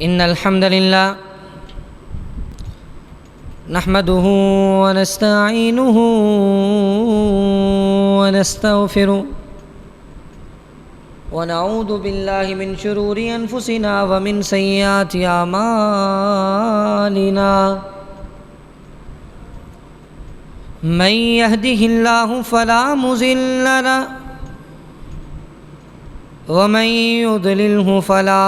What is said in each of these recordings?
إن الحمد لله نحمده ونستعينه ونستغفره ونعوذ بالله من شرور أنفسنا ومن سيئات أعمالنا من يهده الله فلا مضل له ومن يضلله فلا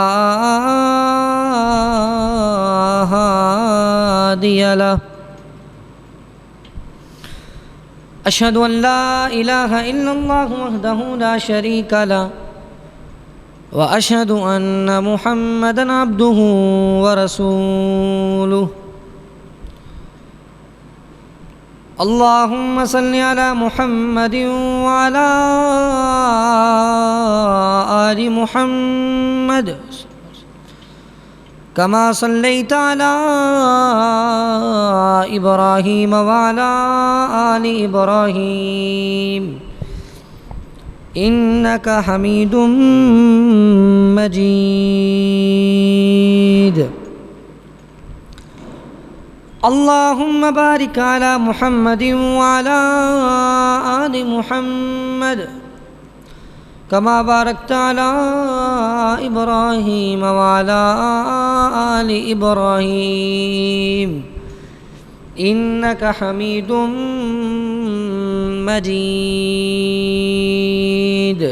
هادي له أشهد أن لا إله إلا الله وحده لا شريك له وأشهد أن محمدًا عبده ورسوله اللهم صل على محمد وعلى آل محمد كما صليت على إبراهيم وعلى آل إبراهيم إنك حميد مجيد اللهم بارك على محمد وعلى آل محمد كما باركت على إبراهيم وعلى آل إبراهيم إنك حميد مجيد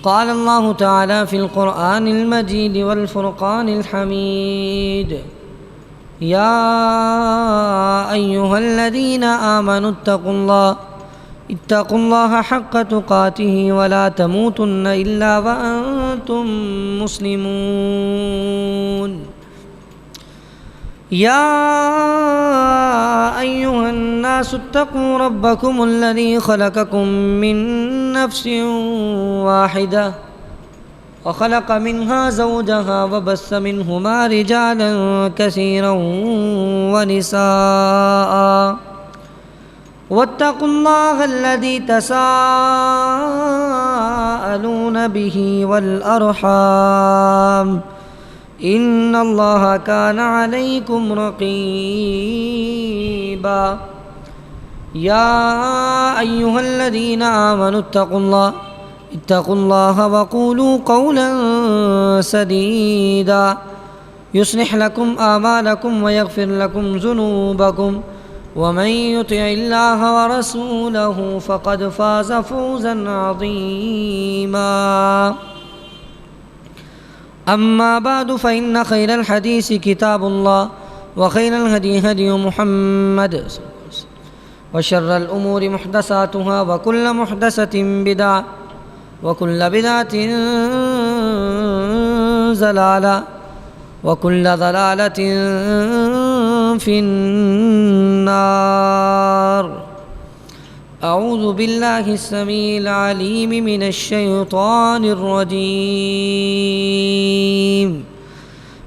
قال الله تعالى في القرآن المجيد والفرقان الحميد يا أيها الذين آمنوا اتقوا الله حق تقاته ولا تموتن إلا وأنتم مسلمون يا أيها الناس اتقوا ربكم الذي خلقكم من نفس واحدة وخلق منها زوجها وبث منهما رجالا كثيرا ونساء واتقوا الله الذي تساءلون به والأرحام إن الله كان عليكم رقيبا يا أيها الذين آمنوا اتقوا الله وقولوا قولا سديدا يصلح لكم أعمالكم ويغفر لكم ذنوبكم ومن يطع الله ورسوله فقد فاز فوزا عظيما أما بعد فإن خير الحديث كتاب الله وخير الهدي هدي محمد وشر الأمور محدثاتها وكل محدثة بدعة وكل بدعة ضلالة وكل ضلالة في النار أعوذ بالله السميع العليم من الشيطان الرجيم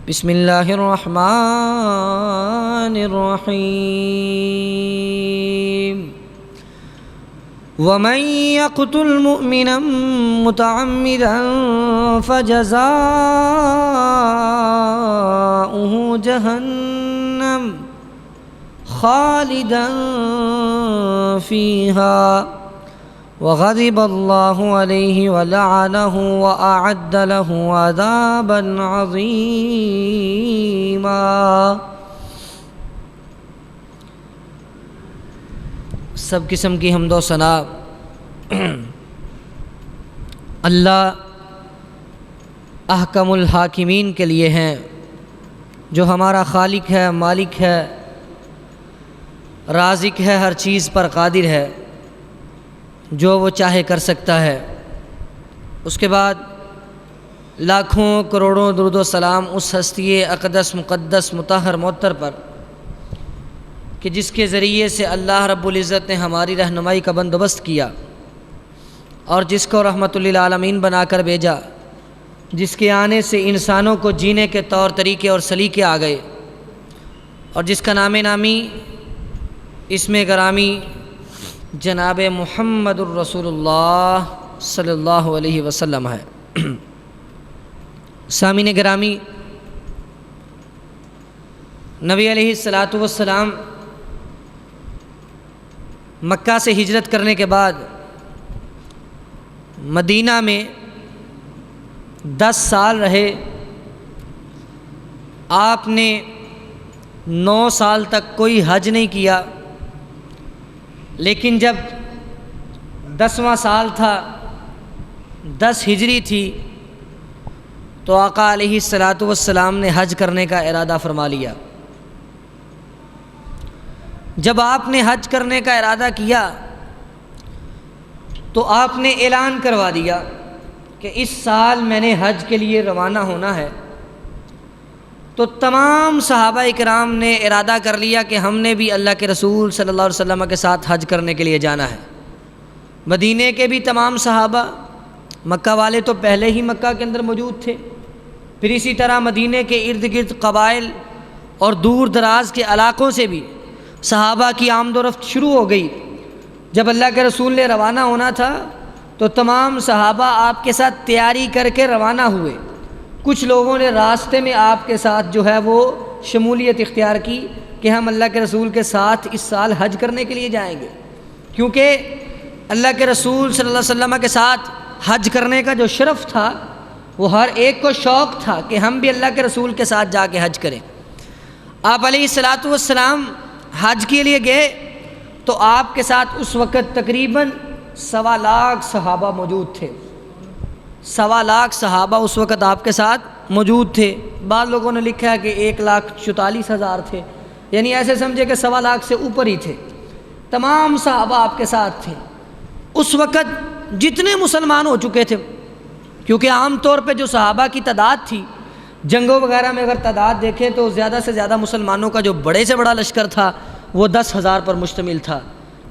بسم الله الرحمن الرحيم ومن يقتل مؤمنا متعمدا فجزاؤه جهنم خالدا فيها وغضب الله عليه ولعنه وأعد له عذابا عظيما سب قسم کی حمد و ثنا اللہ احکم الحاکمین کے لیے ہیں، جو ہمارا خالق ہے، مالک ہے، رازق ہے، ہر چیز پر قادر ہے، جو وہ چاہے کر سکتا ہے۔ اس کے بعد لاکھوں کروڑوں درود و سلام اس ہستی اقدس مقدس مطہر معطر پر کہ جس کے ذریعے سے اللہ رب العزت نے ہماری رہنمائی کا بندوبست کیا اور جس کو رحمت للعالمین بنا کر بھیجا، جس کے آنے سے انسانوں کو جینے کے طور طریقے اور سلیقے آ گئے، اور جس کا نام نامی اسم گرامی جناب محمد الرسول اللہ صلی اللہ علیہ وسلم ہے۔ سامعین گرامی، نبی علیہ الصلاۃ والسلام مکہ سے ہجرت کرنے کے بعد مدینہ میں 10 سال رہے۔ آپ نے 9 سال تک کوئی حج نہیں کیا، لیکن جب 10واں سال تھا، 10 ہجری تھی، تو آقا علیہ الصلاۃ والسلام نے حج کرنے کا ارادہ فرما لیا۔ جب آپ نے حج کرنے کا ارادہ کیا تو آپ نے اعلان کروا دیا کہ اس سال میں نے حج کے لیے روانہ ہونا ہے۔ تو تمام صحابہ کرام نے ارادہ کر لیا کہ ہم نے بھی اللہ کے رسول صلی اللہ علیہ وسلم کے ساتھ حج کرنے کے لیے جانا ہے۔ مدینے کے بھی تمام صحابہ، مکہ والے تو پہلے ہی مکہ کے اندر موجود تھے، پھر اسی طرح مدینے کے ارد گرد قبائل اور دور دراز کے علاقوں سے بھی صحابہ کی آمد و رفت شروع ہو گئی۔ جب اللہ کے رسول نے روانہ ہونا تھا تو تمام صحابہ آپ کے ساتھ تیاری کر کے روانہ ہوئے۔ کچھ لوگوں نے راستے میں آپ کے ساتھ جو ہے وہ شمولیت اختیار کی کہ ہم اللہ کے رسول کے ساتھ اس سال حج کرنے کے لیے جائیں گے، کیونکہ اللہ کے رسول صلی اللہ علیہ وسلم کے ساتھ حج کرنے کا جو شرف تھا وہ ہر ایک کو شوق تھا کہ ہم بھی اللہ کے رسول کے ساتھ جا کے حج کریں۔ آپ علیہ الصلاۃ والسلام حج کے لیے گئے تو آپ کے ساتھ اس وقت تقریباً 1.25 لاکھ صحابہ موجود تھے۔ 1.25 لاکھ صحابہ اس وقت آپ کے ساتھ موجود تھے۔ بعض لوگوں نے لکھا ہے کہ 1,44,000 تھے، یعنی ایسے سمجھے کہ 1.25 لاکھ سے اوپر ہی تھے۔ تمام صحابہ آپ کے ساتھ تھے۔ اس وقت جتنے مسلمان ہو چکے تھے، کیونکہ عام طور پہ جو صحابہ کی تعداد تھی، جنگوں وغیرہ میں اگر تعداد دیکھیں تو زیادہ سے زیادہ مسلمانوں کا جو بڑے سے بڑا لشکر تھا وہ 10,000 پر مشتمل تھا۔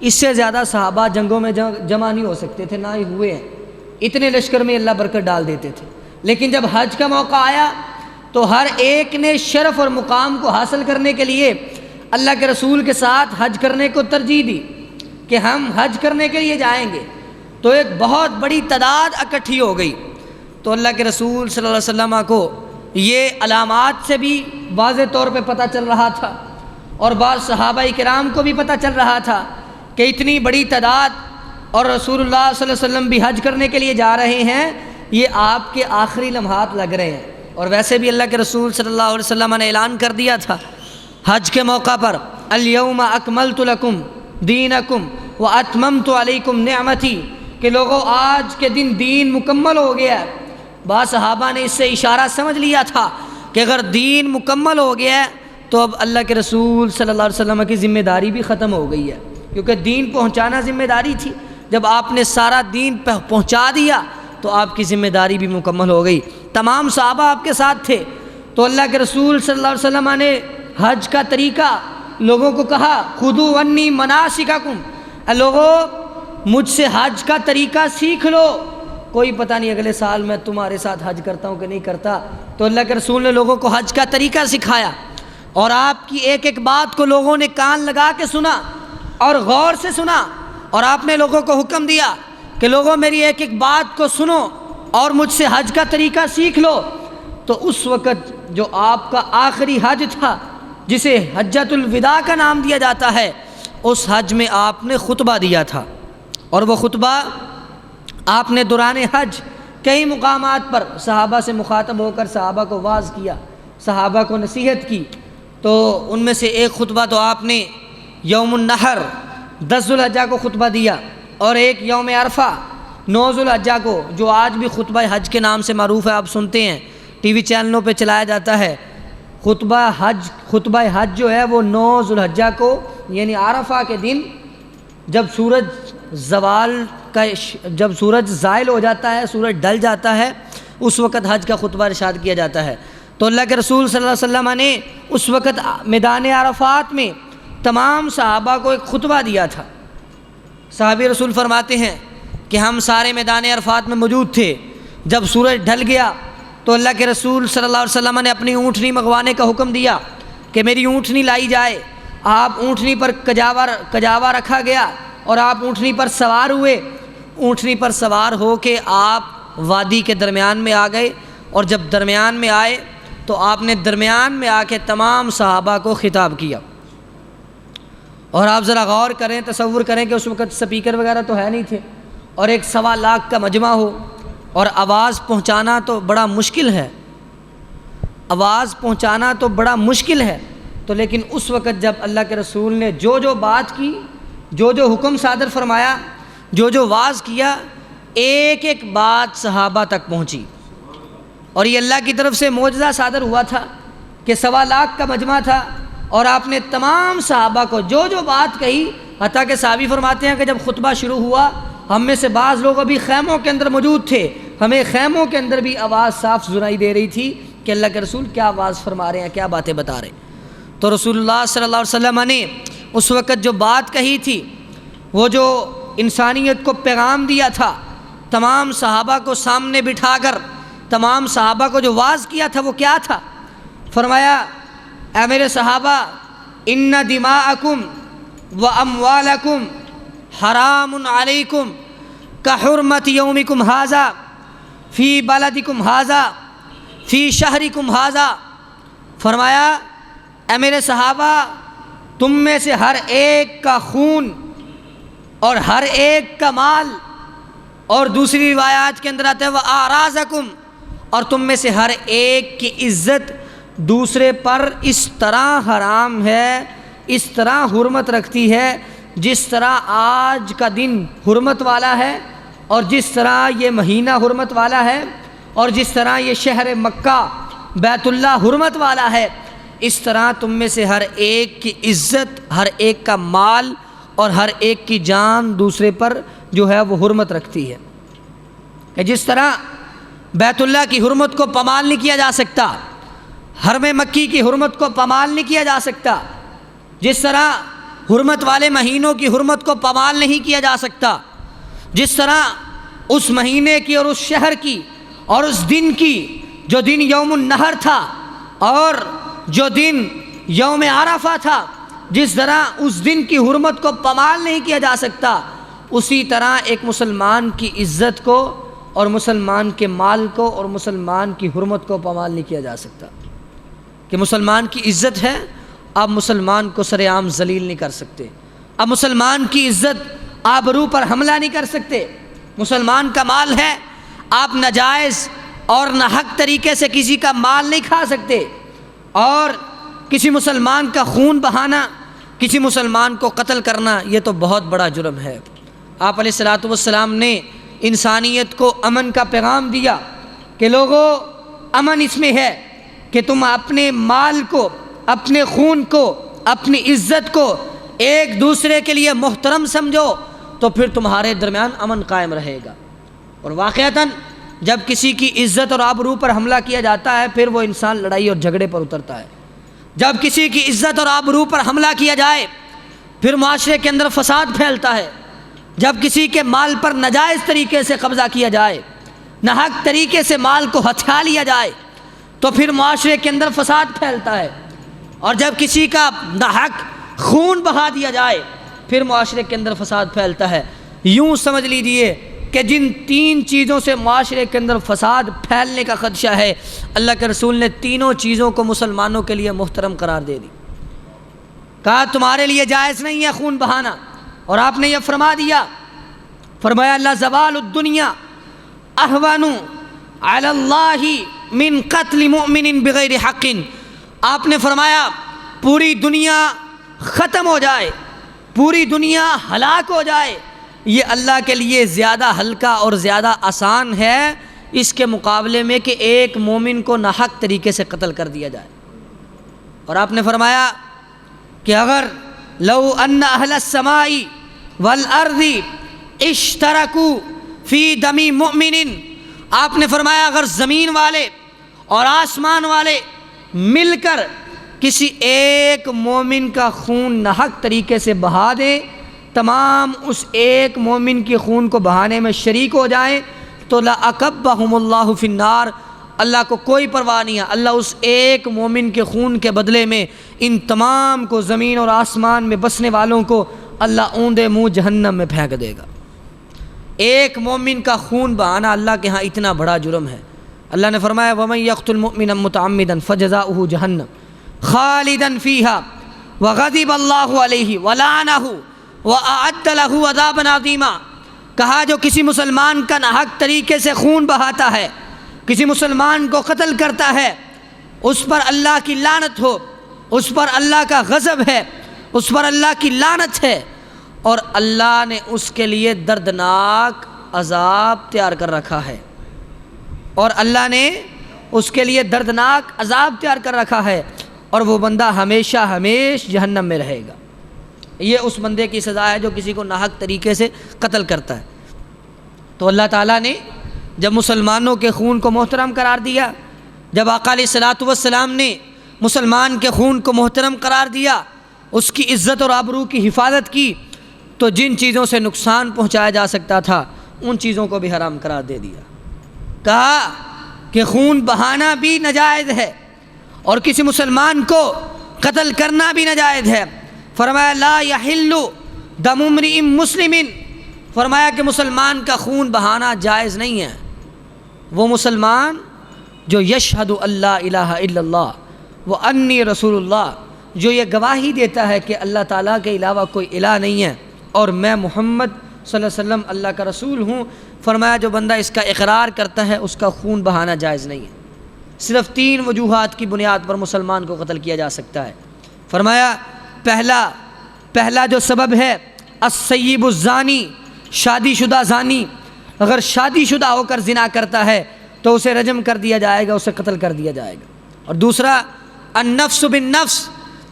اس سے زیادہ صحابہ جنگوں میں جمع نہیں ہو سکتے تھے، نہ ہی ہوئے ہیں۔ اتنے لشکر میں اللہ برکت ڈال دیتے تھے۔ لیکن جب حج کا موقع آیا تو ہر ایک نے شرف اور مقام کو حاصل کرنے کے لیے اللہ کے رسول کے ساتھ حج کرنے کو ترجیح دی کہ ہم حج کرنے کے لیے جائیں گے۔ تو ایک بہت بڑی تعداد اکٹھی ہو گئی۔ تو اللہ کے رسول صلی اللہ علیہ وسلم کو یہ علامات سے بھی واضح طور پہ پتہ چل رہا تھا، اور بعض صحابہ کرام کو بھی پتہ چل رہا تھا کہ اتنی بڑی تعداد اور رسول اللہ صلی اللہ علیہ وسلم بھی حج کرنے کے لیے جا رہے ہیں، یہ آپ کے آخری لمحات لگ رہے ہیں۔ اور ویسے بھی اللہ کے رسول صلی اللہ علیہ وسلم نے اعلان کر دیا تھا حج کے موقع پر، الیوم اکملت لکم دینکم واتممت علیکم نعمتی، کہ لوگوں آج کے دن دین مکمل ہو گیا ہے۔ بعض صحابہ نے اس سے اشارہ سمجھ لیا تھا کہ اگر دین مکمل ہو گیا ہے تو اب اللہ کے رسول صلی اللہ علیہ وسلم کی ذمہ داری بھی ختم ہو گئی ہے، کیونکہ دین پہنچانا ذمہ داری تھی۔ جب آپ نے سارا دین پہنچا دیا تو آپ کی ذمہ داری بھی مکمل ہو گئی۔ تمام صحابہ آپ کے ساتھ تھے۔ تو اللہ کے رسول صلی اللہ علیہ وسلم نے حج کا طریقہ لوگوں کو کہا، خذوا عنی مناسککم، لوگوں مجھ سے حج کا طریقہ سیکھ لو، کوئی پتہ نہیں اگلے سال میں تمہارے ساتھ حج کرتا ہوں کہ نہیں کرتا۔ تو اللہ کے رسول نے لوگوں کو حج کا طریقہ سکھایا، اور آپ کی ایک ایک بات کو لوگوں نے کان لگا کے سنا اور غور سے سنا، اور آپ نے لوگوں کو حکم دیا کہ لوگوں میری ایک ایک بات کو سنو اور مجھ سے حج کا طریقہ سیکھ لو۔ تو اس وقت جو آپ کا آخری حج تھا، جسے حجۃ الوداع کا نام دیا جاتا ہے، اس حج میں آپ نے خطبہ دیا تھا، اور وہ خطبہ آپ نے دوران حج کئی مقامات پر صحابہ سے مخاطب ہو کر صحابہ کو واعظ کیا، صحابہ کو نصیحت کی۔ تو ان میں سے ایک خطبہ تو آپ نے یوم النحر 10 ذو الحجہ کو خطبہ دیا، اور ایک یوم عرفہ 9 ذو الحجہ کو، جو آج بھی خطبہ حج کے نام سے معروف ہے، آپ سنتے ہیں ٹی وی چینلوں پہ چلایا جاتا ہے۔ خطبہ حج جو ہے وہ 9 ذو الحجہ کو، یعنی عرفہ کے دن جب سورج زائل ہو جاتا ہے، سورج ڈل جاتا ہے، اس وقت حج کا خطبہ ارشاد کیا جاتا ہے۔ تو اللہ کے رسول صلی اللہ علیہ وسلم نے اس وقت میدان عرفات میں تمام صحابہ کو ایک خطبہ دیا تھا۔ صحابی رسول فرماتے ہیں کہ ہم سارے میدان عرفات میں موجود تھے۔ جب سورج ڈھل گیا تو اللہ کے رسول صلی اللہ علیہ وسلم نے اپنی اونٹنی منگوانے کا حکم دیا کہ میری اونٹنی لائی جائے۔ آپ اونٹنی پر کجاوا رکھا گیا اور آپ اونٹنی پر سوار ہوئے۔ اونٹنی پر سوار ہو کے آپ وادی کے درمیان میں آ گئے، اور جب درمیان میں آئے تو آپ نے درمیان میں آ کے تمام صحابہ کو خطاب کیا۔ اور آپ ذرا غور کریں، تصور کریں کہ اس وقت سپیکر وغیرہ تو ہے نہیں تھے، اور ایک 1.25 لاکھ کا مجمع ہو، اور آواز پہنچانا تو بڑا مشکل ہے، آواز پہنچانا تو بڑا مشکل ہے۔ تو لیکن اس وقت جب اللہ کے رسول نے جو جو بات کی، جو جو حکم صادر فرمایا، جو جو واعظ کیا، ایک ایک بات صحابہ تک پہنچی، اور یہ اللہ کی طرف سے معجزہ صادر ہوا تھا کہ 1.25 لاکھ کا مجمع تھا، اور آپ نے تمام صحابہ کو جو جو بات کہی، حتیٰ کہ صحابی فرماتے ہیں کہ جب خطبہ شروع ہوا، ہم میں سے بعض لوگ ابھی خیموں کے اندر موجود تھے، ہمیں خیموں کے اندر بھی آواز صاف سنائی دے رہی تھی کہ اللہ کے رسول کیا آواز فرما رہے ہیں، کیا باتیں بتا رہے ہیں۔ تو رسول اللہ صلی اللہ علیہ وسلم نے اس وقت جو بات کہی تھی، وہ جو انسانیت کو پیغام دیا تھا، تمام صحابہ کو سامنے بٹھا کر تمام صحابہ کو جو واعظ کیا تھا، وہ کیا تھا؟ فرمایا، اے میرے صحابہ، ان دماءکم و اموالکم حرام علیکم کحرمت یومکم ھذا فی بلدکم ھذا فی شہرکم ھذا۔ فرمایا، اے میرے صحابہ، تم میں سے ہر ایک کا خون اور ہر ایک کا مال، اور دوسری روایات کے اندر آتا ہے وَأَعْرَاضَكُمْ، اور تم میں سے ہر ایک کی عزت دوسرے پر اس طرح حرام ہے، اس طرح حرمت رکھتی ہے، جس طرح آج کا دن حرمت والا ہے، اور جس طرح یہ مہینہ حرمت والا ہے، اور جس طرح یہ شہر مکہ بیت اللہ حرمت والا ہے، اس طرح تم میں سے ہر ایک کی عزت، ہر ایک کا مال اور ہر ایک کی جان دوسرے پر جو ہے وہ حرمت رکھتی ہے۔ کہ جس طرح بیت اللہ کی حرمت کو پامال نہیں کیا جا سکتا، حرم مکی کی حرمت کو پامال نہیں کیا جا سکتا، جس طرح حرمت والے مہینوں کی حرمت کو پامال نہیں کیا جا سکتا، جس طرح اس مہینے کی اور اس شہر کی اور اس دن کی، جو دن یوم النحر تھا اور جو دن یوم عرفہ تھا، جس طرح اس دن کی حرمت کو پامال نہیں کیا جا سکتا، اسی طرح ایک مسلمان کی عزت کو اور مسلمان کے مال کو اور مسلمان کی حرمت کو پامال نہیں کیا جا سکتا۔ کہ مسلمان کی عزت ہے، آپ مسلمان کو سر عام ذلیل نہیں کر سکتے، اب مسلمان کی عزت آبرو پر حملہ نہیں کر سکتے، مسلمان کا مال ہے، آپ ناجائز اور ناحق طریقے سے کسی کا مال نہیں کھا سکتے، اور کسی مسلمان کا خون بہانا، کسی مسلمان کو قتل کرنا، یہ تو بہت بڑا جرم ہے۔ آپ علیہ الصلوۃ والسلام نے انسانیت کو امن کا پیغام دیا کہ لوگوں، امن اس میں ہے کہ تم اپنے مال کو، اپنے خون کو، اپنی عزت کو ایک دوسرے کے لیے محترم سمجھو، تو پھر تمہارے درمیان امن قائم رہے گا۔ اور واقعتاً جب کسی کی عزت اور آبرو پر حملہ کیا جاتا ہے، پھر وہ انسان لڑائی اور جھگڑے پر اترتا ہے۔ جب کسی کی عزت اور آبرو پر حملہ کیا جائے، پھر معاشرے کے اندر فساد پھیلتا ہے۔ جب کسی کے مال پر ناجائز طریقے سے قبضہ کیا جائے، ناحق طریقے سے مال کو ہتھیا لیا جائے، تو پھر معاشرے کے اندر فساد پھیلتا ہے۔ اور جب کسی کا ناحق خون بہا دیا جائے، پھر معاشرے کے اندر فساد پھیلتا ہے۔ یوں سمجھ لیجیے کہ جن 3 چیزوں سے معاشرے کے اندر فساد پھیلنے کا خدشہ ہے، اللہ کے رسول نے تینوں چیزوں کو مسلمانوں کے لیے محترم قرار دے دی۔ کہا تمہارے لیے جائز نہیں ہے خون بہانا، اور آپ نے یہ فرما دیا، فرمایا اللہ زوال الدنیا اہون علی اللہ من قتل مؤمن بغیر حق۔ آپ نے فرمایا پوری دنیا ختم ہو جائے، پوری دنیا ہلاک ہو جائے، یہ اللہ کے لیے زیادہ ہلکا اور زیادہ آسان ہے اس کے مقابلے میں کہ ایک مومن کو ناحق طریقے سے قتل کر دیا جائے۔ اور آپ نے فرمایا کہ اگر لو ان اہل السماء والارض اشترکوا فی دم مؤمن، آپ نے فرمایا اگر زمین والے اور آسمان والے مل کر کسی ایک مومن کا خون ناحق طریقے سے بہا دیں، تمام اس ایک مومن کے خون کو بہانے میں شریک ہو جائیں، تو لَأَكَبَّهُمُ اللَّهُ فِي النَّارِ، اللہ کو کوئی پرواہ نہیں ہے، اللہ اس ایک مومن کے خون کے بدلے میں ان تمام کو، زمین اور آسمان میں بسنے والوں کو اللہ اوندے منہ جہنم میں پھینک دے گا۔ ایک مومن کا خون بہانا اللہ کے ہاں اتنا بڑا جرم ہے۔ اللہ نے فرمایا وَمَن يَقْتُلْ مُؤْمِنًا مُتَعَمِّدًا فَجَزَاؤُهُ جَهَنَّمُ خَالِدًا فِيهَا وَغَضِبَ اللَّهُ عَلَيْهِ وَلَعَنَهُ وَأَعَدَّ لَهُ عَذَابًا عَظِيمًا۔ کہا جو کسی مسلمان کا ناحق طریقے سے خون بہاتا ہے، کسی مسلمان کو قتل کرتا ہے، اس پر اللہ کی لعنت ہو، اس پر اللہ کا غضب ہے، اس پر اللہ کی لعنت ہے، اور اللہ نے اس کے لیے دردناک عذاب تیار کر رکھا ہے، اور اللہ نے اس کے لیے دردناک عذاب تیار کر رکھا ہے، اور وہ بندہ ہمیشہ ہمیش جہنم میں رہے گا۔ یہ اس بندے کی سزا ہے جو کسی کو ناحق طریقے سے قتل کرتا ہے۔ تو اللہ تعالیٰ نے جب مسلمانوں کے خون کو محترم قرار دیا، جب آقا علیہ الصلوۃ والسلام نے مسلمان کے خون کو محترم قرار دیا، اس کی عزت اور آبرو کی حفاظت کی، تو جن چیزوں سے نقصان پہنچایا جا سکتا تھا ان چیزوں کو بھی حرام قرار دے دیا۔ کہا کہ خون بہانا بھی ناجائز ہے اور کسی مسلمان کو قتل کرنا بھی ناجائز ہے۔ فرمایا لا یحل دم امرئ مسلم، فرمایا کہ مسلمان کا خون بہانا جائز نہیں ہے۔ وہ مسلمان جو یشہد اللہ الہ الا اللہ وانی رسول اللہ، جو یہ گواہی دیتا ہے کہ اللہ تعالیٰ کے علاوہ کوئی الہ نہیں ہے اور میں محمد صلی اللہ علیہ وسلم اللہ کا رسول ہوں، فرمایا جو بندہ اس کا اقرار کرتا ہے اس کا خون بہانا جائز نہیں ہے۔ صرف 3 وجوہات کی بنیاد پر مسلمان کو قتل کیا جا سکتا ہے۔ فرمایا پہلا جو سبب ہے السیب الزانی، شادی شدہ زانی، اگر شادی شدہ ہو کر زنا کرتا ہے تو اسے رجم کر دیا جائے گا، اسے قتل کر دیا جائے گا۔ اور دوسرا النفس بالنفس،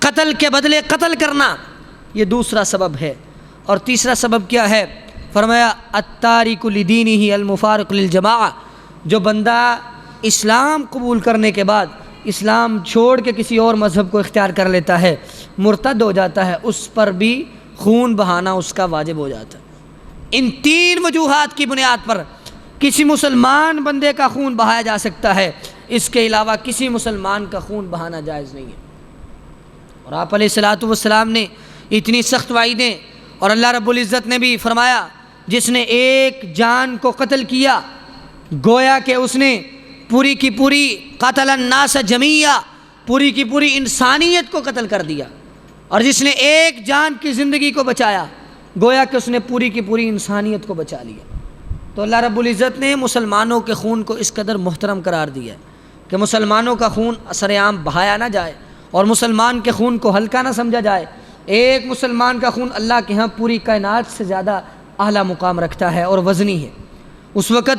قتل کے بدلے قتل کرنا، یہ دوسرا سبب ہے۔ اور تیسرا سبب کیا ہے؟ فرمایا التارک لدینہ المفارق للجماعہ، جو بندہ اسلام قبول کرنے کے بعد اسلام چھوڑ کے کسی اور مذہب کو اختیار کر لیتا ہے، مرتد ہو جاتا ہے، اس پر بھی خون بہانا اس کا واجب ہو جاتا ہے۔ ان 3 وجوہات کی بنیاد پر کسی مسلمان بندے کا خون بہایا جا سکتا ہے، اس کے علاوہ کسی مسلمان کا خون بہانا جائز نہیں ہے۔ اور آپ علیہ الصلوۃ والسلام نے اتنی سخت وعیدیں، اور اللہ رب العزت نے بھی فرمایا جس نے ایک جان کو قتل کیا گویا کہ اس نے پوری کی پوری قتل الناس جمیعا، پوری کی پوری انسانیت کو قتل کر دیا، اور جس نے ایک جان کی زندگی کو بچایا گویا کہ اس نے پوری کی پوری انسانیت کو بچا لیا۔ تو اللہ رب العزت نے مسلمانوں کے خون کو اس قدر محترم قرار دیا ہے کہ مسلمانوں کا خون سر عام بہایا نہ جائے اور مسلمان کے خون کو ہلکا نہ سمجھا جائے۔ ایک مسلمان کا خون اللہ کے ہاں پوری کائنات سے زیادہ اعلیٰ مقام رکھتا ہے اور وزنی ہے۔ اس وقت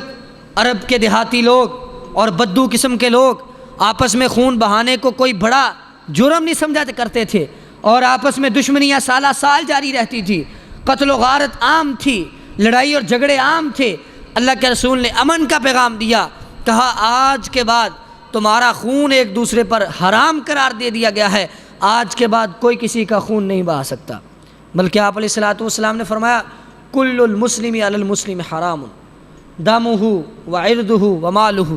عرب کے دیہاتی لوگ اور بدو قسم کے لوگ آپس میں خون بہانے کو کوئی بڑا جرم نہیں سمجھا کرتے تھے، اور آپس میں دشمنیاں سالہ سال جاری رہتی تھی، قتل و غارت عام تھی، لڑائی اور جھگڑے عام تھے۔ اللہ کے رسول نے امن کا پیغام دیا، کہا آج کے بعد تمہارا خون ایک دوسرے پر حرام قرار دے دیا گیا ہے، آج کے بعد کوئی کسی کا خون نہیں بہا سکتا۔ بلکہ آپ علیہ الصلوۃ والسلام نے فرمایا کل المسلم علی المسلم حرام دمہ وعرضہ ومالہ۔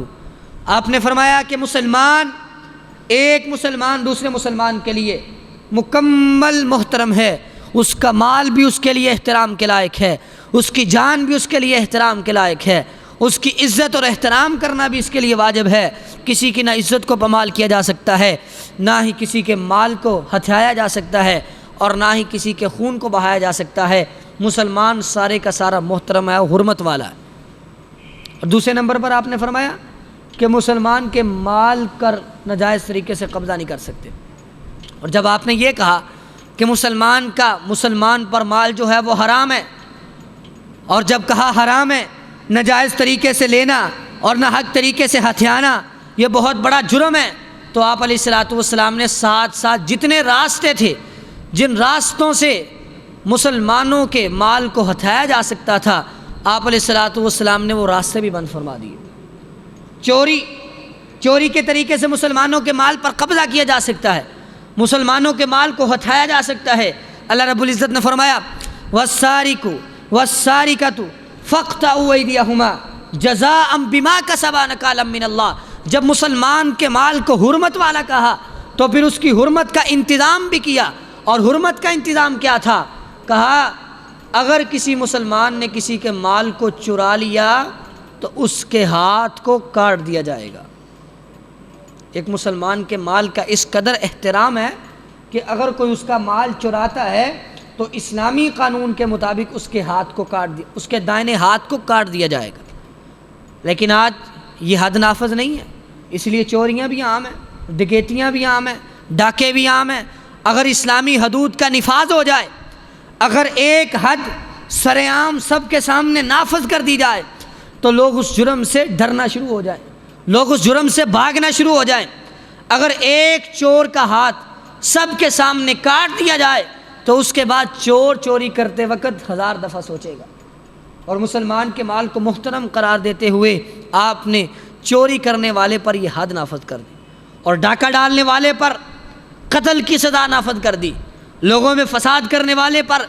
آپ نے فرمایا کہ ایک مسلمان دوسرے مسلمان کے لیے مکمل محترم ہے، اس کا مال بھی اس کے لیے احترام کے لائق ہے، اس کی جان بھی اس کے لیے احترام کے لائق ہے، اس کی عزت اور احترام کرنا بھی اس کے لیے واجب ہے۔ کسی کی نہ عزت کو پامال کیا جا سکتا ہے، نہ ہی کسی کے مال کو ہتھیایا جا سکتا ہے، اور نہ ہی کسی کے خون کو بہایا جا سکتا ہے۔ مسلمان سارے کا سارا محترم ہے اور حرمت والا ہے۔ اور دوسرے نمبر پر آپ نے فرمایا کہ مسلمان کے مال کر ناجائز طریقے سے قبضہ نہیں کر سکتے۔ اور جب آپ نے یہ کہا کہ مسلمان پر مال جو ہے وہ حرام ہے، اور جب کہا حرام ہے ناجائز طریقے سے لینا اور نہ حق طریقے سے ہتھیانا یہ بہت بڑا جرم ہے، تو آپ علیہ الصلوۃ والسلام نے ساتھ ساتھ جتنے راستے تھے جن راستوں سے مسلمانوں کے مال کو ہتھیایا جا سکتا تھا، آپ علیہ الصلوۃ والسلام نے وہ راستے بھی بند فرما دیے۔ چوری کے طریقے سے مسلمانوں کے مال پر قبضہ کیا جا سکتا ہے، مسلمانوں کے مال کو ہتھیایا جا سکتا ہے۔ اللہ رب العزت نے فرمایا والسارق والسارقۃ فاقطعوا ایدیہما جزاء بما کسبا نکالا من اللہ۔ جب مسلمان کے مال کو حرمت والا کہا تو پھر اس کی حرمت کا انتظام بھی کیا، اور حرمت کا انتظام کیا تھا؟ کہا اگر کسی مسلمان نے کسی کے مال کو چرا لیا تو اس کے ہاتھ کو کاٹ دیا جائے گا۔ ایک مسلمان کے مال کا اس قدر احترام ہے کہ اگر کوئی اس کا مال چراتا ہے تو اسلامی قانون کے مطابق اس کے ہاتھ کو اس کے دائیں ہاتھ کو کاٹ دیا جائے گا۔ لیکن آج یہ حد نافذ نہیں ہے، اس لیے چوریاں بھی عام ہیں، ڈکیتیاں بھی عام ہیں، ڈاکے بھی عام ہیں۔ اگر اسلامی حدود کا نفاذ ہو جائے، اگر ایک حد سرعام سب کے سامنے نافذ کر دی جائے تو لوگ اس جرم سے ڈرنا شروع ہو جائیں، لوگ اس جرم سے بھاگنا شروع ہو جائیں۔ اگر ایک چور کا ہاتھ سب کے سامنے کاٹ دیا جائے تو اس کے بعد چور چوری کرتے وقت 1000 دفعہ سوچے گا۔ اور مسلمان کے مال کو محترم قرار دیتے ہوئے آپ نے چوری کرنے والے پر یہ حد نافذ کر دی، اور ڈاکہ ڈالنے والے پر قتل کی سزا نافذ کر دی، لوگوں میں فساد کرنے والے پر،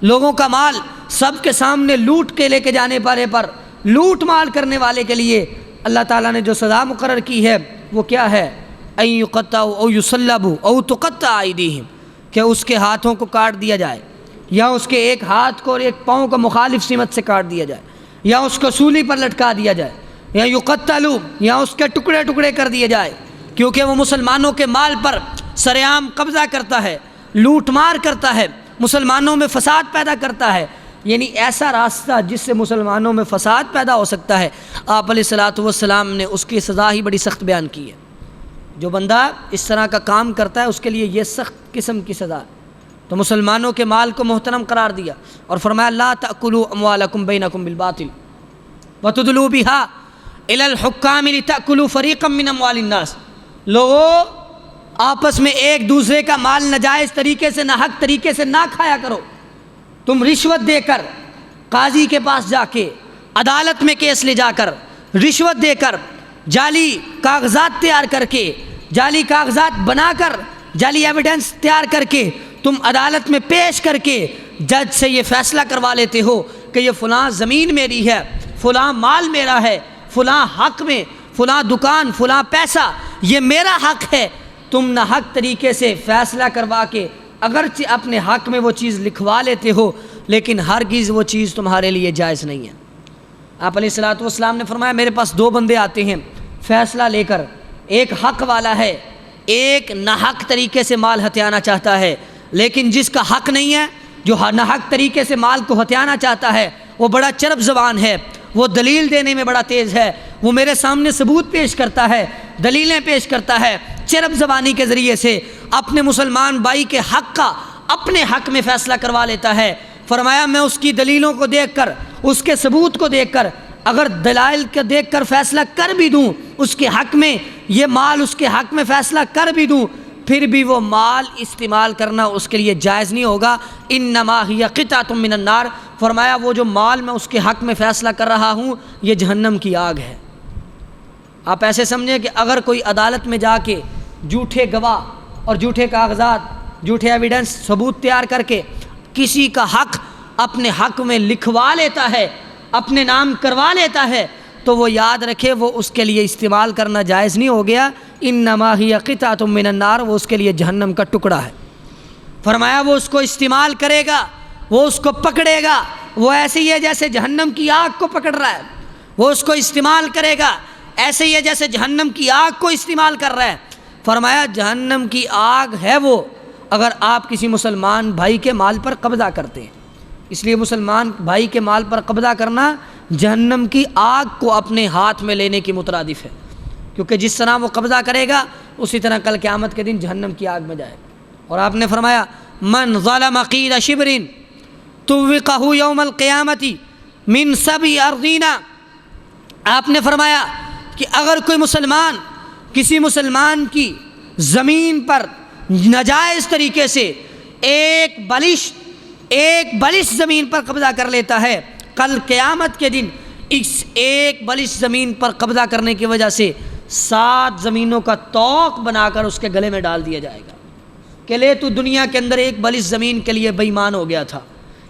لوگوں کا مال سب کے سامنے لوٹ کے لے کے جانے والے پر، لوٹ مال کرنے والے کے لیے اللہ تعالیٰ نے جو سزا مقرر کی ہے وہ کیا ہے؟ ان یقطعوا او یصلبوا او تقطع ایدیہم، کہ اس کے ہاتھوں کو کاٹ دیا جائے، یا اس کے ایک ہاتھ کو اور ایک پاؤں کو مخالف سمت سے کاٹ دیا جائے، یا اس کو سولی پر لٹکا دیا جائے، یا یقتلوا، یا اس کے ٹکڑے ٹکڑے کر دیے جائے، کیونکہ وہ مسلمانوں کے مال پر سرعام قبضہ کرتا ہے، لوٹ مار کرتا ہے، مسلمانوں میں فساد پیدا کرتا ہے۔ یعنی ایسا راستہ جس سے مسلمانوں میں فساد پیدا ہو سکتا ہے، آپ علیہ الصلوۃ والسلام نے اس کی سزا ہی بڑی سخت بیان کی ہے۔ جو بندہ اس طرح کا کام کرتا ہے اس کے لیے یہ سخت قسم کی سزا ہے۔ تو مسلمانوں کے مال کو محترم قرار دیا اور فرمایا لا تأکلوا اموالکم بینکم بالباطل وتدلوا بها الی الحکام لتأکلوا فریقا من اموال الناس۔ لوگوں، آپس میں ایک دوسرے کا مال ناجائز طریقے سے، ناحق طریقے سے نہ کھایا کرو۔ تم رشوت دے کر، قاضی کے پاس جا کے، عدالت میں کیس لے جا کر، رشوت دے کر، جعلی کاغذات تیار کر کے، جعلی کاغذات بنا کر، جعلی ایویڈنس تیار کر کے تم عدالت میں پیش کر کے جج سے یہ فیصلہ کروا لیتے ہو کہ یہ فلاں زمین میری ہے، فلاں مال میرا ہے، فلاں حق میں، فلاں دکان، فلاں پیسہ یہ میرا حق ہے۔ تم نہ حق طریقے سے فیصلہ کروا کے اگرچہ اپنے حق میں وہ چیز لکھوا لیتے ہو، لیکن ہرگز وہ چیز تمہارے لیے جائز نہیں ہے۔ آپ علیہ الصلوۃ والسلام نے فرمایا میرے پاس 2 بندے آتے ہیں فیصلہ لے کر، ایک حق والا ہے، ایک ناحق طریقے سے مال ہتھیانا چاہتا ہے، لیکن جس کا حق نہیں ہے، جو ناحق طریقے سے مال کو ہتھیانا چاہتا ہے، وہ بڑا چرب زبان ہے، وہ دلیل دینے میں بڑا تیز ہے، وہ میرے سامنے ثبوت پیش کرتا ہے، دلیلیں پیش کرتا ہے، چرب زبانی کے ذریعے سے اپنے مسلمان بھائی کے حق کا اپنے حق میں فیصلہ کروا لیتا ہے۔ فرمایا میں اس کی دلیلوں کو دیکھ کر، اس کے ثبوت کو دیکھ کر، اگر دلائل کو دیکھ کر فیصلہ کر بھی دوں اس کے حق میں، یہ مال اس کے حق میں فیصلہ کر بھی دوں، پھر بھی وہ مال استعمال کرنا اس کے لیے جائز نہیں ہوگا۔ انما ہی قطعۃ من النار، فرمایا وہ جو مال میں اس کے حق میں فیصلہ کر رہا ہوں یہ جہنم کی آگ ہے۔ آپ ایسے سمجھیں کہ اگر کوئی عدالت میں جا کے جھوٹے گواہ اور جھوٹے کاغذات، جھوٹے ایویڈنس، ثبوت تیار کر کے کسی کا حق اپنے حق میں لکھوا لیتا ہے، اپنے نام کروا لیتا ہے، تو وہ یاد رکھے وہ اس کے لیے استعمال کرنا جائز نہیں ہو گیا۔ انما ہی قطعۃ من النار، وہ اس کے لیے جہنم کا ٹکڑا ہے۔ فرمایا وہ اس کو استعمال کرے گا، وہ اس کو پکڑے گا، وہ ایسے ہی ہے جیسے جہنم کی آگ کو پکڑ رہا ہے، وہ اس کو استعمال کرے گا ایسے ہی ہے جیسے جہنم کی آگ کو استعمال کر رہا ہے۔ فرمایا جہنم کی آگ ہے وہ اگر آپ کسی مسلمان بھائی کے مال پر قبضہ کرتے ہیں۔ اس لیے مسلمان بھائی کے مال پر قبضہ کرنا جہنم کی آگ کو اپنے ہاتھ میں لینے کی مترادف ہے، کیونکہ جس طرح وہ قبضہ کرے گا اسی طرح کل قیامت کے دن جہنم کی آگ میں جائے گا۔ اور آپ نے فرمایا من ظلم قید شبر طوقہ یوم القیامت من سبع ارضین، آپ نے فرمایا کہ اگر کوئی مسلمان کسی مسلمان کی زمین پر ناجائز طریقے سے ایک بلش زمین پر قبضہ کر لیتا ہے، کل قیامت کے دن اس ایک بلش زمین پر قبضہ کرنے کی وجہ سے 7 زمینوں کا طوق بنا کر اس کے گلے میں ڈال دیا جائے گا کہ لے تو دنیا کے اندر ایک بلش زمین کے لیے بے ایمان ہو گیا تھا،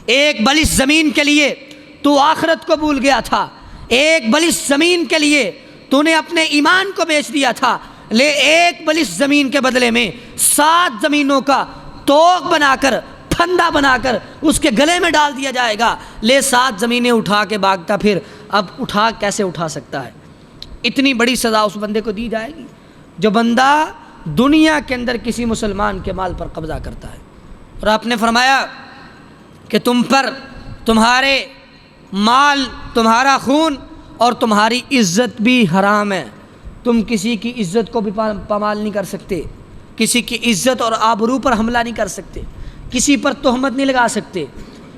ایک بلش زمین کے لیے تو آخرت کو بھول گیا تھا، ایک بلش زمین کے لیے تو نے اپنے ایمان کو بیچ دیا تھا، لے ایک بلش زمین کے بدلے میں 7 زمینوں کا طوق بنا کر پھندا بنا کر اس کے گلے میں ڈال دیا جائے گا، لے 7 زمینیں اٹھا کے بھاگتا پھر، اب کیسے اٹھا سکتا ہے؟ اتنی بڑی سزا اس بندے کو دی جائے گی جو بندہ دنیا کے اندر کسی مسلمان کے مال پر قبضہ کرتا ہے۔ اور آپ نے فرمایا کہ تم پر تمہارے مال، تمہارا خون اور تمہاری عزت بھی حرام ہے، تم کسی کی عزت کو بھی پامال نہیں کر سکتے، کسی کی عزت اور آبرو پر حملہ نہیں کر سکتے، کسی پر تہمت نہیں لگا سکتے،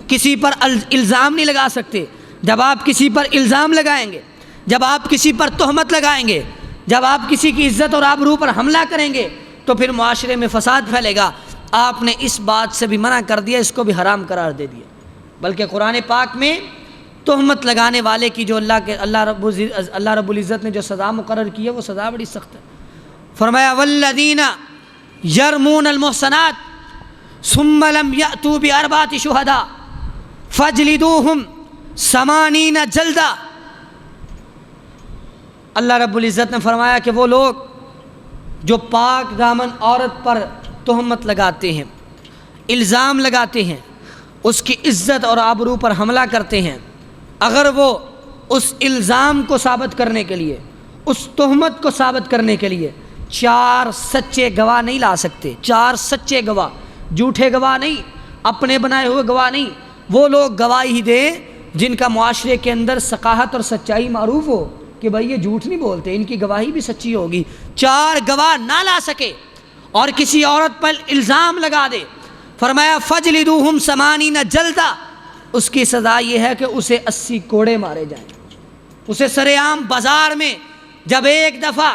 کسی پر الزام نہیں لگا سکتے۔ جب آپ کسی پر الزام لگائیں گے، جب آپ کسی پر تہمت لگائیں گے، جب آپ کسی کی عزت اور آبرو پر حملہ کریں گے تو پھر معاشرے میں فساد پھیلے گا۔ آپ نے اس بات سے بھی منع کر دیا، اس کو بھی حرام قرار دے دیا۔ بلکہ قرآن پاک میں تہمت لگانے والے کی جو اللہ رب العزت نے جو سزا مقرر کی ہے وہ سزا بڑی سخت ہے۔ فرمایا والذین یرمون المحصنات ثم لم یأتوا بأربعة شہداء فاجلدوہم 80 جلدہ۔ اللہ رب العزت نے فرمایا کہ وہ لوگ جو پاک دامن عورت پر تہمت لگاتے ہیں، الزام لگاتے ہیں، اس کی عزت اور آبرو پر حملہ کرتے ہیں، اگر وہ اس الزام کو ثابت کرنے کے لیے، اس تہمت کو ثابت کرنے کے لیے 4 سچے گواہ نہیں لا سکتے، 4 سچے گواہ، جھوٹے گواہ نہیں، اپنے بنائے ہوئے گواہ نہیں، وہ لوگ گواہی دیں جن کا معاشرے کے اندر ثقافت اور سچائی معروف ہو کہ بھائی یہ جھوٹ نہیں بولتے، ان کی گواہی بھی سچی ہوگی۔ 4 گواہ نہ لا سکے اور کسی عورت پر الزام لگا دے، فرمایا فجلدوہم 80 جلدہ، اس کی سزا یہ ہے کہ اسے 80 کوڑے مارے جائیں۔ اسے سر عام بازار میں جب ایک دفعہ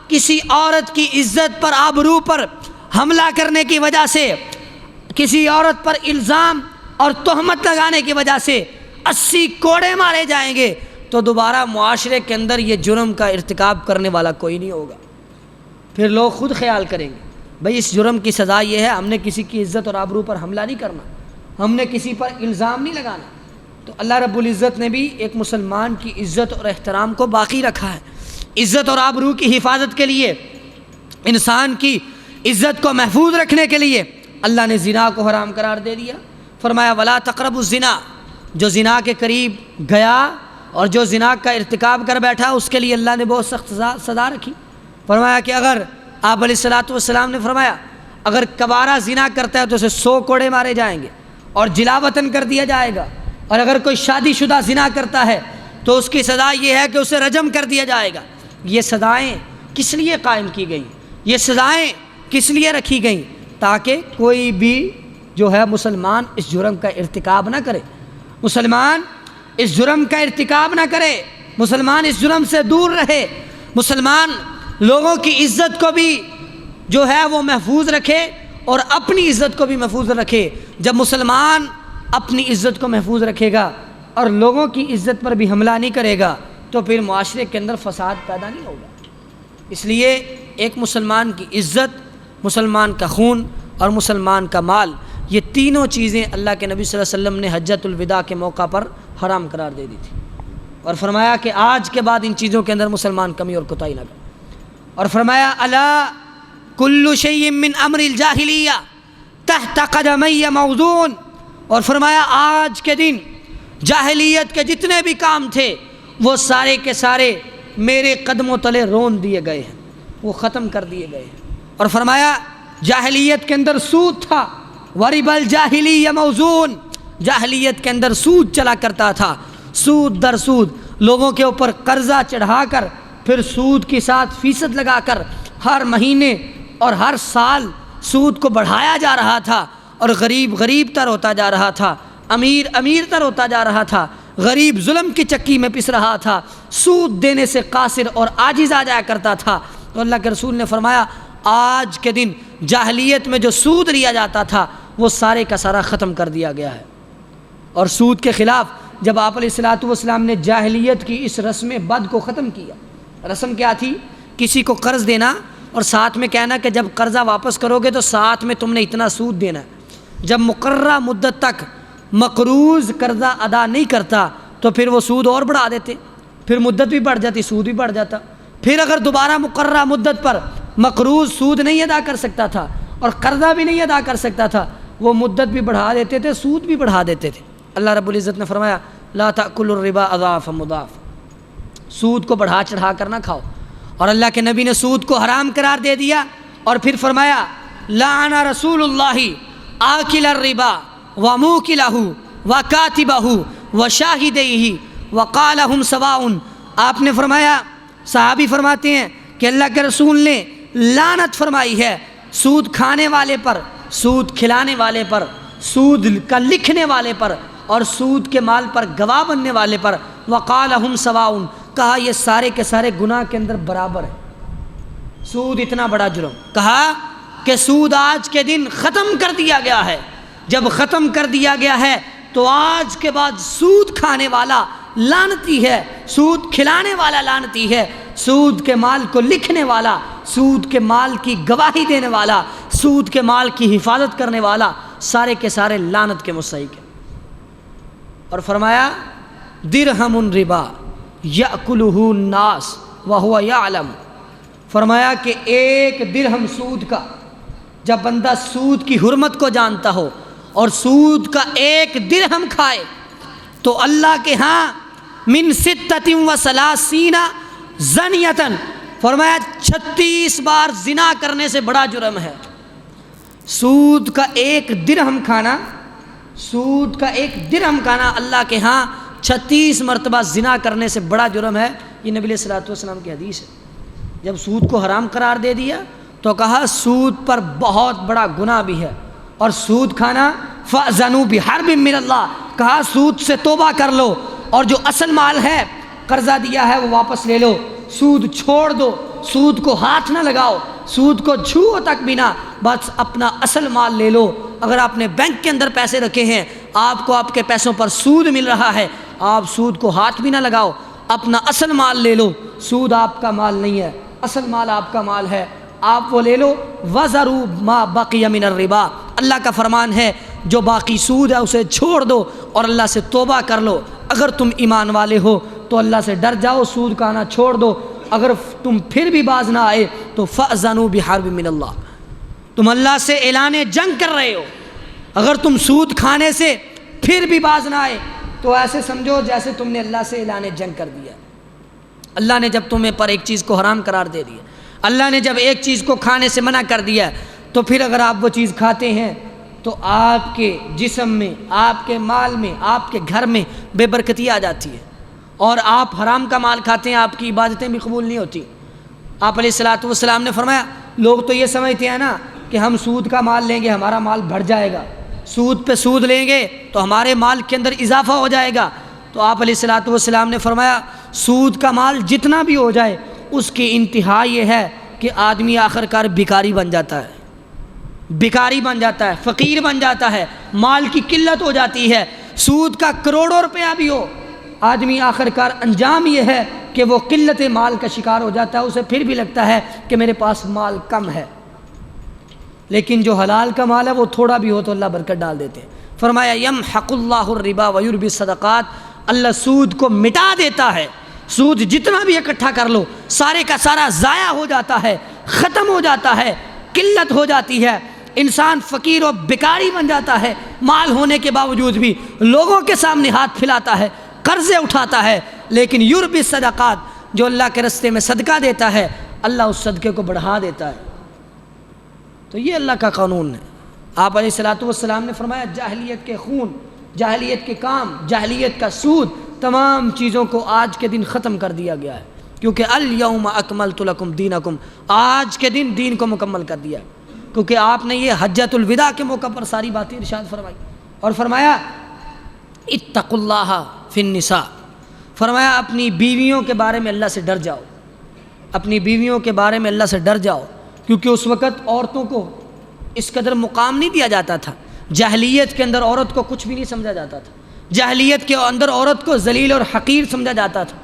کسی عورت کی عزت پر، آبرو پر حملہ کرنے کی وجہ سے، کسی عورت پر الزام اور تہمت لگانے کی وجہ سے 80 کوڑے مارے جائیں گے تو دوبارہ معاشرے کے اندر یہ جرم کا ارتکاب کرنے والا کوئی نہیں ہوگا۔ پھر لوگ خود خیال کریں گے بھئی اس جرم کی سزا یہ ہے، ہم نے کسی کی عزت اور آبرو پر حملہ نہیں کرنا، ہم نے کسی پر الزام نہیں لگانا۔ تو اللہ رب العزت نے بھی ایک مسلمان کی عزت اور احترام کو باقی رکھا ہے۔ عزت اور آبرو کی حفاظت کے لیے، انسان کی عزت کو محفوظ رکھنے کے لیے اللہ نے زنا کو حرام قرار دے دیا۔ فرمایا ولا تقربوا الزنا، جو زنا کے قریب گیا اور جو زنا کا ارتکاب کر بیٹھا اس کے لیے اللہ نے بہت سخت سزا رکھی۔ فرمایا کہ اگر آپ علیہ الصلوۃ والسلام نے فرمایا اگر کبارہ زنا کرتا ہے تو اسے 100 کوڑے مارے جائیں گے اور جلا وطن کر دیا جائے گا، اور اگر کوئی شادی شدہ زنا کرتا ہے تو اس کی سزا یہ ہے کہ اسے رجم کر دیا جائے گا۔ یہ سزائیں کس لیے قائم کی گئیں؟ یہ سزائیں کس لیے رکھی گئیں؟ تاکہ کوئی بھی جو ہے مسلمان اس جرم کا ارتکاب نہ کرے، مسلمان اس جرم کا ارتکاب نہ کرے، مسلمان اس جرم سے دور رہے، مسلمان لوگوں کی عزت کو بھی جو ہے وہ محفوظ رکھے اور اپنی عزت کو بھی محفوظ رکھے۔ جب مسلمان اپنی عزت کو محفوظ رکھے گا اور لوگوں کی عزت پر بھی حملہ نہیں کرے گا تو پھر معاشرے کے اندر فساد پیدا نہیں ہوگا۔ اس لیے ایک مسلمان کی عزت، مسلمان کا خون اور مسلمان کا مال، یہ تینوں چیزیں اللہ کے نبی صلی اللہ علیہ وسلم نے حجۃ الوداع کے موقع پر حرام قرار دے دی تھی، اور فرمایا کہ آج کے بعد ان چیزوں کے اندر مسلمان کمی اور کوتاہی نہ کرے۔ اور فرمایا الا کل شیء من امر الجاہلیہ تحت قدمی موضوع، اور فرمایا آج کے دن جاہلیت کے جتنے بھی کام تھے وہ سارے کے سارے میرے قدموں تلے رون دیے گئے ہیں، وہ ختم کر دیے گئے ہیں۔ اور فرمایا جاہلیت کے اندر سود تھا، ورب الجاہلیہ موضوع، جاہلیت کے اندر سود چلا کرتا تھا، سود در سود، لوگوں کے اوپر قرضہ چڑھا کر پھر سود کی 7% لگا کر ہر مہینے اور ہر سال سود کو بڑھایا جا رہا تھا، اور غریب غریب تر ہوتا جا رہا تھا، امیر امیر تر ہوتا جا رہا تھا، غریب ظلم کی چکی میں پس رہا تھا، سود دینے سے قاصر اور عاجز آ جایا کرتا تھا۔ تو اللہ کے رسول نے فرمایا آج کے دن جاہلیت میں جو سود لیا جاتا تھا وہ سارے کا سارا ختم کر دیا گیا ہے۔ اور سود کے خلاف جب آپ علیہ الصلوۃ والسلام نے جاہلیت کی اس رسم بد کو ختم کیا، رسم کیا تھی؟ کسی کو قرض دینا اور ساتھ میں کہنا کہ جب قرضہ واپس کرو گے تو ساتھ میں تم نے اتنا سود دینا ہے۔ جب مقررہ مدت تک مقروض قرضہ ادا نہیں کرتا تو پھر وہ سود اور بڑھا دیتے، پھر مدت بھی بڑھ جاتی، سود بھی بڑھ جاتا۔ پھر اگر دوبارہ مقررہ مدت پر مقروض سود نہیں ادا کر سکتا تھا اور قرضہ بھی نہیں ادا کر سکتا تھا وہ مدت بھی بڑھا دیتے تھے، سود بھی بڑھا دیتے تھے۔ اللہ رب العزت نے فرمایا لا تأکلوا الربا اضعافا مضاعفا، سود کو بڑھا چڑھا کر نہ کھاؤ۔ اور اللہ کے نبی نے سود کو حرام قرار دے دیا اور پھر فرمایا لعن رسول اللہ آکل الربا وموکلہ وکاتبہ وشاہدیہ وقال ہم سواء۔ آپ نے فرمایا، صحابی فرماتے ہیں کہ اللہ کے رسول نے لعنت فرمائی ہے سود کھانے والے پر، سود کھلانے والے پر، سود کا لکھنے والے پر، اور سود کے مال پر گواہ بننے والے پر۔ وقال ہم سواء، کہا یہ سارے کے سارے گناہ کے اندر برابر ہے۔ سود اتنا بڑا جرم، کہا کہ سود آج کے دن ختم کر دیا گیا ہے۔ جب ختم کر دیا گیا ہے تو آج کے بعد سود کھانے والا لعنتی ہے، سود کھلانے والا لعنتی ہے، سود کے مال کو لکھنے والا، سود کے مال کی گواہی دینے والا، سود کے مال کی حفاظت کرنے والا، سارے کے سارے لعنت کے مستحق ہیں۔ اور فرمایا درہم ربا یأکلہ الناس وہو یعلم، فرمایا کہ ایک درہم سود کا، جب بندہ سود کی حرمت کو جانتا ہو اور سود کا ایک درہم کھائے تو اللہ کے ہاں من 36 زنیۃ، فرمایا 36 بار زنا کرنے سے بڑا جرم ہے۔ سود کا ایک درہم کھانا، سود کا ایک درہم کھانا اللہ کے ہاں 36 مرتبہ زنا کرنے سے بڑا جرم ہے۔ یہ نبی علیہ الصلوۃ والسلام کی حدیث ہے۔ جب سود کو حرام قرار دے دیا تو کہا سود پر بہت بڑا گناہ بھی ہے، اور سود کھانا فَأْذَنُوا بِحَرْبٍ مِّنَ اللَّهِ، کہا سود سے توبہ کر لو، اور جو اصل مال ہے قرضہ دیا ہے وہ واپس لے لو، سود چھوڑ دو، سود کو ہاتھ نہ لگاؤ، سود کو چھو تک بھی نہ، بس اپنا اصل مال لے لو۔ اگر آپ نے بینک کے اندر پیسے رکھے ہیں، آپ کو آپ کے پیسوں پر سود مل رہا ہے، آپ سود کو ہاتھ بھی نہ لگاؤ، اپنا اصل مال لے لو۔ سود آپ کا مال نہیں ہے، اصل مال آپ کا مال ہے، آپ وہ لے لو۔ وَذَرُوا مَا بَقِيَ مِنَ الرِّبَا، اللہ کا فرمان ہے جو باقی سود ہے اسے چھوڑ دو اور اللہ سے توبہ کر لو۔ اگر تم ایمان والے ہو تو اللہ سے ڈر جاؤ، سود کھانا چھوڑ دو۔ اگر تم پھر بھی باز نہ آئے تو فَأْذَنُوا بِحَرْبٍ مِّنَ اللَّهِ، تم اللہ سے اعلان جنگ کر رہے ہو۔ اگر تم سود کھانے سے پھر بھی باز نہ آئے تو ایسے سمجھو جیسے تم نے اللہ سے اعلان جنگ کر دیا۔ اللہ نے جب تمہیں پر ایک چیز کو حرام قرار دے دیا، اللہ نے جب ایک چیز کو کھانے سے منع کر دیا، تو پھر اگر آپ وہ چیز کھاتے ہیں تو آپ کے جسم میں، آپ کے مال میں، آپ کے گھر میں بے برکتی آ جاتی ہے، اور آپ حرام کا مال کھاتے ہیں، آپ کی عبادتیں بھی قبول نہیں ہوتی۔ آپ علیہ الصلوۃ والسلام نے فرمایا لوگ تو یہ سمجھتے ہیں نا کہ ہم سود کا مال لیں گے ہمارا مال بڑھ جائے گا، سود پہ سود لیں گے تو ہمارے مال کے اندر اضافہ ہو جائے گا۔ تو آپ علیہ الصلوۃ والسلام نے فرمایا سود کا مال جتنا بھی ہو جائے اس کی انتہا یہ ہے کہ آدمی آخر کار بھکاری بن جاتا ہے، بھکاری بن جاتا ہے، فقیر بن جاتا ہے، مال کی قلت ہو جاتی ہے۔ سود کا کروڑوں روپیہ بھی ہو، آدمی آخر کار انجام یہ ہے کہ وہ قلت مال کا شکار ہو جاتا ہے، اسے پھر بھی لگتا ہے کہ میرے پاس مال کم ہے۔ لیکن جو حلال کا مال ہے وہ تھوڑا بھی ہو تو اللہ برکت ڈال دیتے ہیں۔ فرمایا یمحق اللہ الربا ویربی الصدقات، اللہ سود کو مٹا دیتا ہے، سود جتنا بھی اکٹھا کر لو سارے کا سارا ضائع ہو جاتا ہے، ختم ہو جاتا ہے، قلت ہو جاتی ہے، انسان فقیر و بیکاری بن جاتا ہے، مال ہونے کے باوجود بھی لوگوں کے سامنے ہاتھ پھیلاتا ہے، قرضے اٹھاتا ہے۔ لیکن یربی الصدقات، جو اللہ کے راستے میں صدقہ دیتا ہے اللہ اس صدقے کو بڑھا دیتا ہے۔ تو یہ اللہ کا قانون ہے۔ آپ علیہ الصلوۃ والسلام نے فرمایا جاہلیت کے خون، جاہلیت کے کام، جاہلیت کا سود، تمام چیزوں کو آج کے دن ختم کر دیا گیا ہے، کیونکہ الیوم اکملت لکم دینکم، آج کے دن دین کو مکمل کر دیا ہے، کیونکہ آپ نے یہ حجۃ الوداع کے موقع پر ساری باتیں ارشاد فرمائی، اور فرمایا اتقوا اللہ فی النساء، فرمایا اپنی بیویوں کے بارے میں اللہ سے ڈر جاؤ، اپنی بیویوں کے بارے میں اللہ سے ڈر جاؤ، کیونکہ اس وقت عورتوں کو اس قدر مقام نہیں دیا جاتا تھا، جاہلیت کے اندر عورت کو کچھ بھی نہیں سمجھا جاتا تھا، جاہلیت کے اندر عورت کو ذلیل اور حقیر سمجھا جاتا تھا،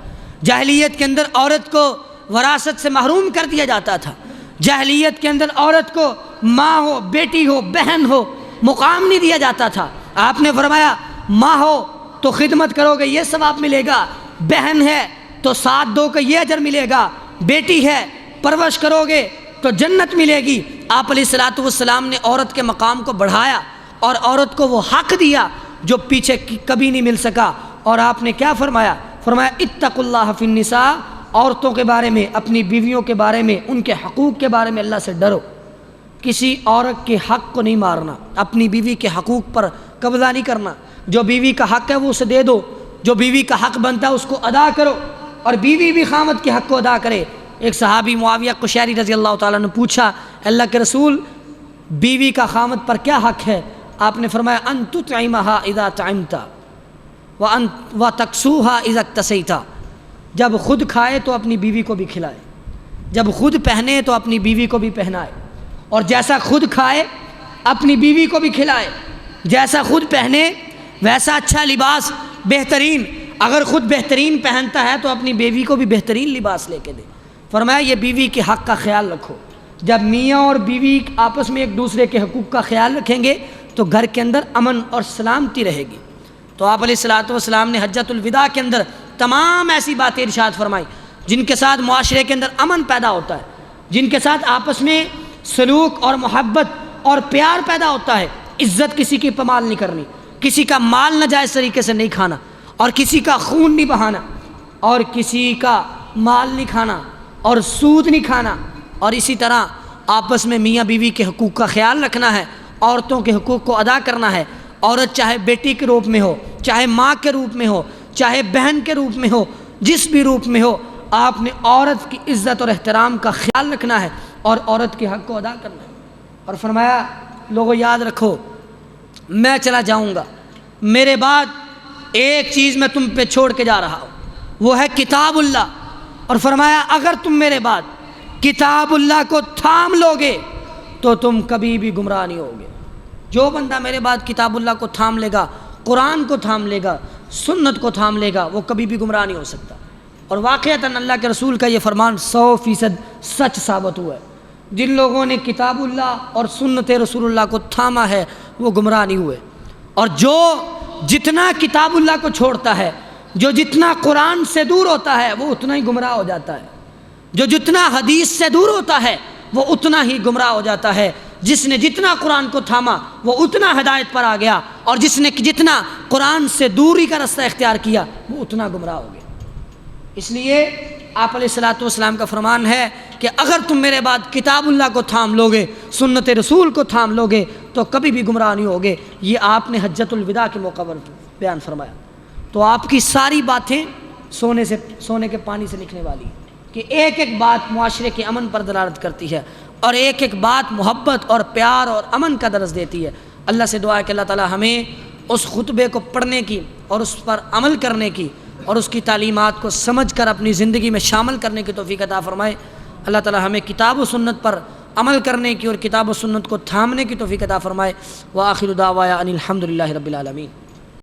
جاہلیت کے اندر عورت کو وراثت سے محروم کر دیا جاتا تھا، جاہلیت کے اندر عورت کو ماں ہو، بیٹی ہو، بہن ہو، مقام نہیں دیا جاتا تھا۔ آپ نے فرمایا ماں ہو تو خدمت کرو گے یہ ثواب ملے گا، بہن ہے تو ساتھ دو کہ یہ اجر ملے گا، بیٹی ہے پرورش کرو گے تو جنت ملے گی۔ آپ علیہ الصلوۃ والسلام نے عورت کے مقام کو بڑھایا، اور عورت کو وہ حق دیا جو پیچھے کبھی نہیں مل سکا۔ اور آپ نے کیا فرمایا؟ فرمایا اتقوا اللہ فی النساء، عورتوں کے بارے میں، اپنی بیویوں کے بارے میں، ان کے حقوق کے بارے میں اللہ سے ڈرو۔ کسی عورت کے حق کو نہیں مارنا، اپنی بیوی کے حقوق پر قبضہ نہیں کرنا۔ جو بیوی کا حق ہے وہ اسے دے دو، جو بیوی کا حق بنتا ہے اس کو ادا کرو، اور بیوی بھی خامد کے حق کو ادا کرے۔ ایک صحابی معاویہ قشیری رضی اللہ تعالیٰ نے پوچھا، اللہ کے رسول بیوی کا خامد پر کیا حق ہے؟ آپ نے فرمایا ان تطعمها اذا طعمت وتکسوها اذا اکتسیت، جب خود کھائے تو اپنی بیوی کو بھی کھلائے، جب خود پہنے تو اپنی بیوی کو بھی پہنائے، اور جیسا خود کھائے اپنی بیوی کو بھی کھلائے، جیسا خود پہنے ویسا اچھا لباس بہترین، اگر خود بہترین پہنتا ہے تو اپنی بیوی کو بھی بہترین لباس لے کے دے۔ فرمایا یہ بیوی کے حق کا خیال رکھو۔ جب میاں اور بیوی آپس میں ایک دوسرے کے حقوق کا خیال رکھیں گے تو گھر کے اندر امن اور سلامتی رہے گی۔ تو آپ علیہ الصلوۃ والسلام نے حجۃ الوداع کے اندر تمام ایسی باتیں ارشاد فرمائی جن کے ساتھ معاشرے کے اندر امن پیدا ہوتا ہے، جن کے ساتھ آپس میں سلوک اور محبت اور پیار پیدا ہوتا ہے۔ عزت کسی کی پامال نہیں کرنی، کسی کا مال ناجائز طریقے سے نہیں کھانا، اور کسی کا خون نہیں بہانا، اور کسی کا مال نہیں کھانا، اور سود نہیں کھانا، اور اسی طرح آپس میں میاں بیوی کے حقوق کا خیال رکھنا ہے، عورتوں کے حقوق کو ادا کرنا ہے۔ عورت چاہے بیٹی کے روپ میں ہو، چاہے ماں کے روپ میں ہو، چاہے بہن کے روپ میں ہو، جس بھی روپ میں ہو، آپ نے عورت کی عزت اور احترام کا خیال رکھنا ہے اور عورت کے حق کو ادا کرنا ہے۔ اور فرمایا لوگوں یاد رکھو میں چلا جاؤں گا، میرے بعد ایک چیز میں تم پہ چھوڑ کے جا رہا ہوں، وہ ہے کتاب اللہ۔ اور فرمایا اگر تم میرے بعد کتاب اللہ کو تھام لوگے تو تم کبھی بھی گمراہ نہیں ہوگے۔ جو بندہ میرے بعد کتاب اللہ کو تھام لے گا، قرآن کو تھام لے گا، سنت کو تھام لے گا، وہ کبھی بھی گمراہ نہیں ہو سکتا۔ اور واقعتاً اللہ کے رسول کا یہ فرمان 100% سچ ثابت ہوا ہے۔ جن لوگوں نے کتاب اللہ اور سنت رسول اللہ کو تھاما ہے وہ گمراہ نہیں ہوئے، اور جو جتنا کتاب اللہ کو چھوڑتا ہے، جو جتنا قرآن سے دور ہوتا ہے وہ اتنا ہی گمراہ ہو جاتا ہے، جو جتنا حدیث سے دور ہوتا ہے وہ اتنا ہی گمراہ ہو جاتا ہے۔ جس نے جتنا قرآن کو تھاما وہ اتنا ہدایت پر آ گیا، اور جس نے جتنا قرآن سے دوری کا رستہ اختیار کیا وہ اتنا گمراہ ہو گیا۔ اس لیے آپ علیہ الصلوۃ والسلام کا فرمان ہے کہ اگر تم میرے بعد کتاب اللہ کو تھام لوگے، سنت رسول کو تھام لوگے تو کبھی بھی گمراہ نہیں ہوگے۔ یہ آپ نے حجۃ الوداع کے موقع پر بیان فرمایا۔ تو آپ کی ساری باتیں سونے کے پانی سے لکھنے والی ہیں کہ ایک ایک بات معاشرے کے امن پر دلالت کرتی ہے، اور ایک ایک بات محبت اور پیار اور امن کا درس دیتی ہے۔ اللہ سے دعا ہے کہ اللہ تعالی ہمیں اس خطبے کو پڑھنے کی اور اس پر عمل کرنے کی اور اس کی تعلیمات کو سمجھ کر اپنی زندگی میں شامل کرنے کی توفیق عطا فرمائے۔ اللہ تعالی ہمیں کتاب و سنت پر عمل کرنے کی اور کتاب و سنت کو تھامنے کی توفیق عطا فرمائے۔ وآخر دعوانا ان الحمد للہ رب العالمین۔